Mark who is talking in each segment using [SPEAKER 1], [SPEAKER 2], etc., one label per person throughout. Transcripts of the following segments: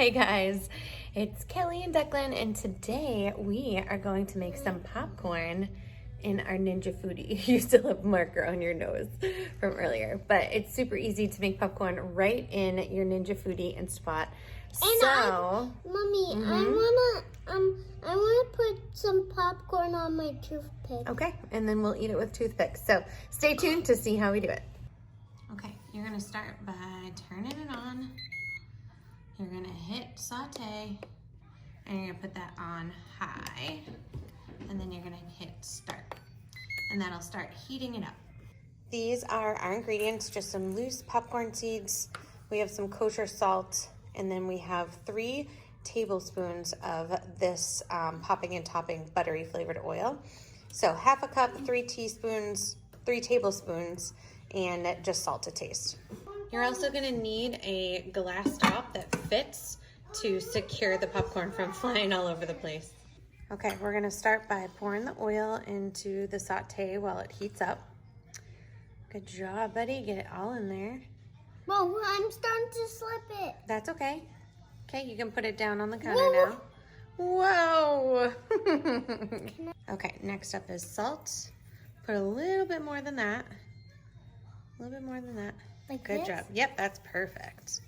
[SPEAKER 1] Hey guys, it's Kelly and Declan, and today we are going to make some popcorn in our Ninja Foodi. You still have marker on your nose from earlier, but it's super easy to make popcorn right in your Ninja Foodi Instant.
[SPEAKER 2] Mommy, I wanna put some popcorn on my toothpick.
[SPEAKER 1] Okay, and then we'll eat it with toothpicks. So stay tuned to see how we do it. Okay, you're gonna start by turning it on. You're gonna hit saute, and you're gonna put that on high, and then you're gonna hit start, and that'll start heating it up. These are our ingredients, just some loose popcorn seeds. We have some kosher salt, and then we have 3 tablespoons of this popping and topping buttery flavored oil. So half a cup, 3 tablespoons, and just salt to taste. You're also gonna need a glass top that fits to secure the popcorn from flying all over the place. Okay, we're gonna start by pouring the oil into the saute while it heats up. Good job, buddy, get it all in there.
[SPEAKER 2] Well, I'm starting to slip it.
[SPEAKER 1] That's okay. Okay, you can put it down on the counter now. Whoa! Okay, next up is salt. Put a little bit more than that. A little bit more than that.
[SPEAKER 2] Like
[SPEAKER 1] Good
[SPEAKER 2] this?
[SPEAKER 1] job. Yep, that's perfect.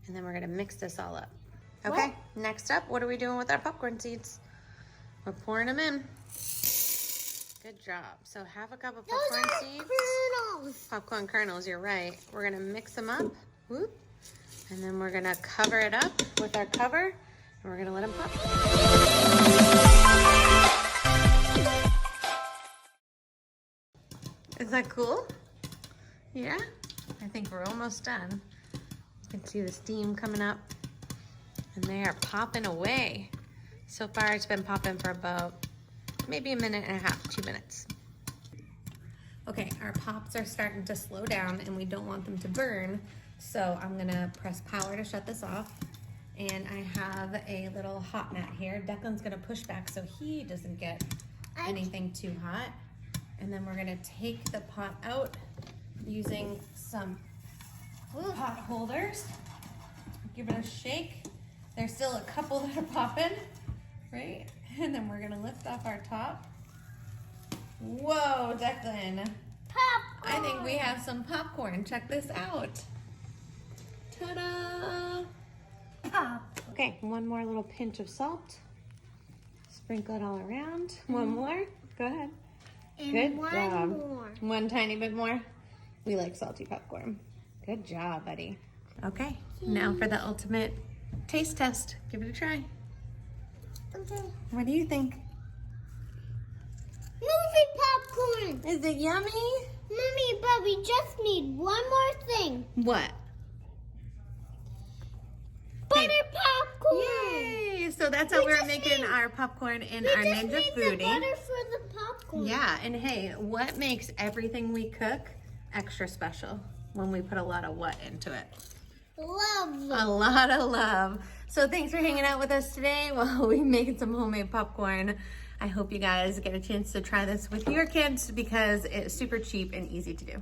[SPEAKER 1] And then we're gonna mix this all up. Okay, next up, what are we doing with our popcorn seeds? We're pouring them in. Good job. So half a cup of popcorn seeds.
[SPEAKER 2] Kernels.
[SPEAKER 1] Popcorn kernels, you're right. We're gonna mix them up. Whoop. And then we're gonna cover it up with our cover, and we're gonna let them pop. Is that cool? Yeah? I think we're almost done. You can see the steam coming up, and they are popping away. So far, it's been popping for about maybe a minute and a half, 2 minutes. Okay, our pops are starting to slow down, and we don't want them to burn. So I'm gonna press power to shut this off. And I have a little hot mat here. Declan's gonna push back so he doesn't get anything too hot. And then we're gonna take the pot out using some pot holders. Give it a shake. There's still a couple that are popping, right? And then we're gonna lift off our top. Whoa, Declan.
[SPEAKER 2] Popcorn.
[SPEAKER 1] I think we have some popcorn. Check this out. Ta-da! Okay, one more little pinch of salt. Sprinkle it all around. One more. Go ahead.
[SPEAKER 2] And
[SPEAKER 1] Good
[SPEAKER 2] one
[SPEAKER 1] job.
[SPEAKER 2] more.
[SPEAKER 1] One tiny bit more. We like salty popcorn. Good job, buddy. Okay, now for the ultimate taste test. Give it a try.
[SPEAKER 2] Okay.
[SPEAKER 1] What do you think?
[SPEAKER 2] Movie popcorn.
[SPEAKER 1] Is it yummy?
[SPEAKER 2] Mommy, but we just need one more thing.
[SPEAKER 1] What?
[SPEAKER 2] Butter popcorn.
[SPEAKER 1] Yay! So that's how we're making our popcorn in our Ninja
[SPEAKER 2] the
[SPEAKER 1] Foodi.
[SPEAKER 2] butter for the popcorn.
[SPEAKER 1] Yeah, and hey, what makes everything we cook extra special? When we put a lot of what into it?
[SPEAKER 2] Love.
[SPEAKER 1] A lot of love. So thanks for hanging out with us today while we making some homemade popcorn. I hope you guys get a chance to try this with your kids because it's super cheap and easy to do.